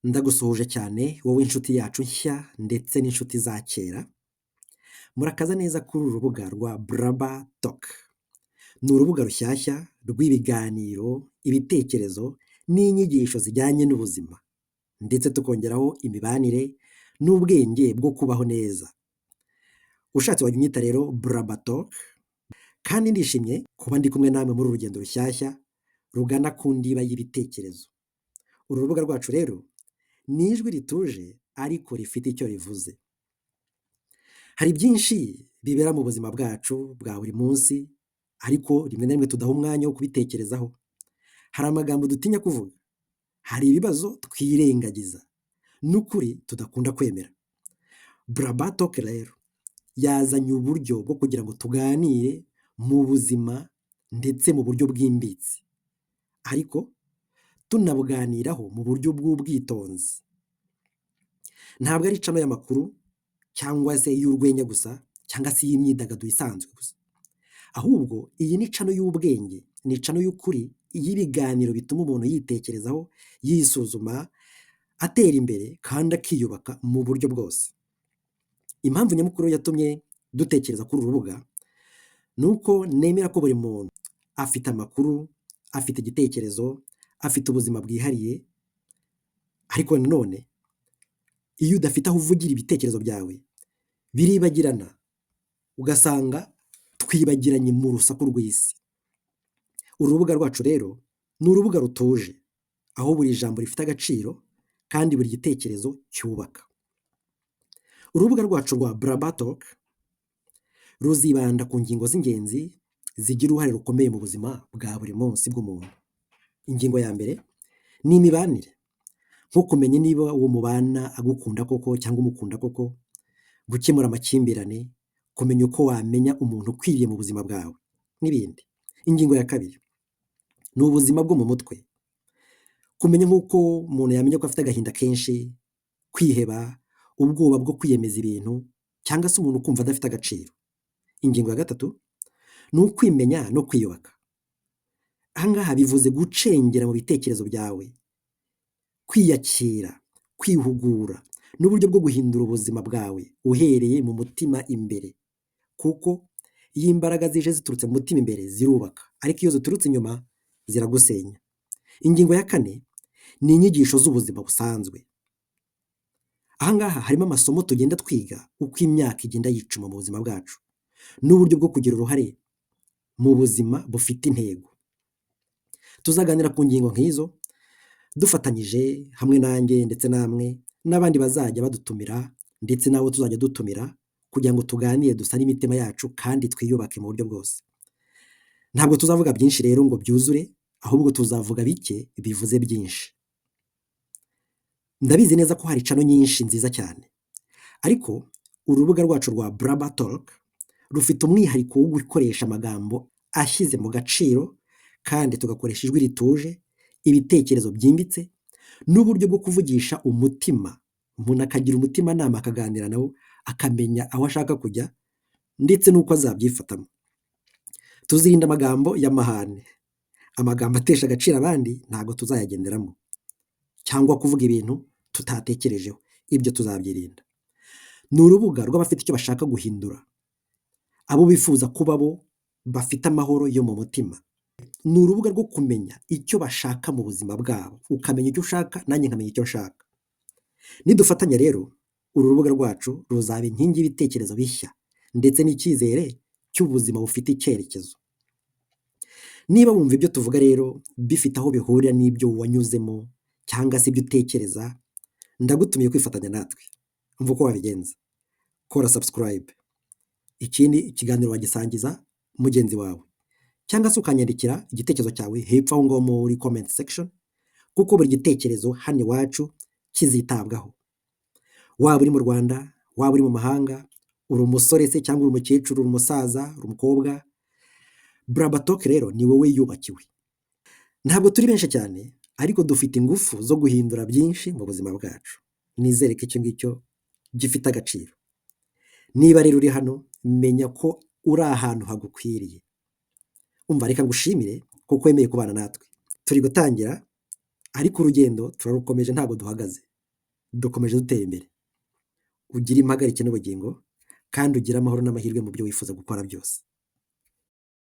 Ndagusuhuje cyane wowe inshuti yacu nshya ndetse n'inshuti za kera, murakaza neza kuri uru rubuga rwa Blabla Talk. Ni urubuga rushyashya rw'ibiganiro, ibitekerezo n'inyigisho zijyanye n'ubuzima ndetse tukongeraho imibanire n'ubwenge bwo kubaho neza. Ushatse wajya unyita rero Blabla Talk kandi ndishimye kuba ndi kumwe namwe muri uru rugendo rushyashya rugana ku ndiba y'ibitekerezo. Uru rubuga rwacu rero ni ijwi rituje ariko rifite icyo rivuze. Hari byinshi bibera mu buzima bwacu bwa buri munsi ariko rimwe na rimwe tudaha umwanya wo kubitekerezaho. Hari amagambo dutinya kuvuga, hari ibibazo twirengagiza n'ukuri tudakunda kwemera. Blabla Talk rero yazanye uburyo bwo kugira ngo tuganire mu buzima ndetse mu buryo bwimbitse, ariko tunabuganiraho mu buryo bw'ubwitonzi. Ntabwo ari cano y'amakuru cyangwa se y'urwenya gusa cyangwa se y'imyidagaduro isanzwe gusa, ahubwo iyi ni cano y'ubwenge, ni cano y'ukuri y'ibiganiro bituma umuntu yitekerezaho, yisuzuma, atera imbere kandi akiyubaka mu buryo bwose. Impamvu nyamukuru yatumye dutekereza kuri uru rubuga ni uko nemera ko buri muntu afite amakuru, afite igitekerezo, afite ubuzima bwihariye, ariko nanone iyo udafite aho uvugira ibitekerezo byawe biribagirana, ugasanga twibagiranye mu rusaku rw'isi. Uru rubuga rwacu rero ni urubuga rutuje, aho buri jambo rifite agaciro kandi buri gitekerezo cyubaka. Urubuga rwacu rwa Blabla Talk ruzibanda ku ngingo z'ingenzi zigira uruhare rukomeye mu buzima bwa buri munsi bw'umuntu. Ingingo ya mbere ni imibanire, nko kumenya niba uwo mubana agukunda koko cyangwa umukunda koko, gukemura amakimbirane, kumenya uko wamenya umuntu ukwiriye mu buzima bwawe n'ibindi. Ingingo ya kabiri ni ubuzima bwo mu mutwe, kumenya nk'uko umuntu yamenya ko afite agahinda kenshi, kwiheba, ubwoba bwo kwiyemeza ibintu cyangwa se umuntu ukumva adafite agaciro. Ingingo ya gatatu ni ukwimenya no kwiyubaka. Aha ngaha bivuze gucengera mu bitekerezo byawe, kwiyakira, kwihugura n'uburyo bwo guhindura ubuzima bwawe uhereye mu mutima imbere, kuko iyo imbaraga zije ziturutse mu mutima imbere zirubaka, ariko iyo ziturutse inyuma ziragusenya. Ingingo ya kane ni inyigisho z'ubuzima busanzwe. Aha ngaha harimo amasomo tugenda twiga uko imyaka igenda yicuma mu buzima bwacu n'uburyo bwo kugira uruhare mu buzima bufite intego. Tuzaganira ku ngingo nk'izo dufatanyije hamwe nanjye ndetse namwe n'abandi bazajya badutumira ndetse n'abo tuzajya dutumira kugira ngo tuganire dusane imitima yacu kandi twiyubake mu buryo bwose. Ntabwo tuzavuga byinshi rero ngo byuzure, ahubwo tuzavuga bike bivuze byinshi. Ndabizi neza ko hari cano nyinshi nziza cyane, ariko urubuga rwacu rwa Blabla Talk rufite umwihariko wo gukoresha amagambo ashyize mu gaciro kandi tugakoresha ijwi rituje, ibitekerezo byimbitse n'uburyo bwo kuvugisha umutima. Umuntu akagira umutimanama, akaganira nawo, akamenya aho ashaka kujya ndetse n'uko azabyifatamo. Tuzirinda amagambo y'amahane, amagambo atesha agaciro abandi ntabwo tuzayagenderamo, cyangwa kuvuga ibintu tutatekerejeho, ibyo tuzabyirinda. Ni urubuga rw'abafite icyo bashaka guhindura, abo bifuza kuba bo bafite amahoro yo mu mutima. Ni urubuga rwo kumenya icyo bashaka mu buzima bwabo, ukamenya icyo ushaka nanjye nkamenya icyo nshaka. Nidufatanya rero, uru rubuga rwacu ruzaba inkingi y'ibitekerezo bishya ndetse n'icyizere cy'ubuzima bufite icyerekezo. Niba wumva ibyo tuvuga rero bifite aho bihurira n'ibyo wanyuzemo cyangwa se ibyo utekereza, ndagutumiye kwifatanya natwe. Umva uko wabigenza: kora subscribe, ikindi ikiganiro wagisangiza mugenzi wawe, cyangwa se ukanyandikira igitekerezo cyawe hepfo aho ngaho muri comment section, kuko buri gitekerezo hano iwacu kizitabwaho. Waba uri mu Rwanda, waba uri mu mahanga, uri umusore se cyangwa uri umukecuru, uri umusaza, uri umukobwa, Blabla Talk rero ni wowe yubakiwe. Ntabwo turi benshi cyane, ariko dufite ingufu zo guhindura byinshi mu buzima bwacu. Nizere ko icyo ngicyo gifite agaciro. Niba rero uri hano, menya ko uri ahantu hagukwiriye. Umva, reka ngushimire kuko wemeye kubana natwe. Turi gutangira, ariko urugendo turarukomeje, ntabwo duhagaze. dukomeje dutera imbere, ugire impagarike n'ubugingo kandi ugire amahoro n'amahirwe mu byo wifuza gukora byose.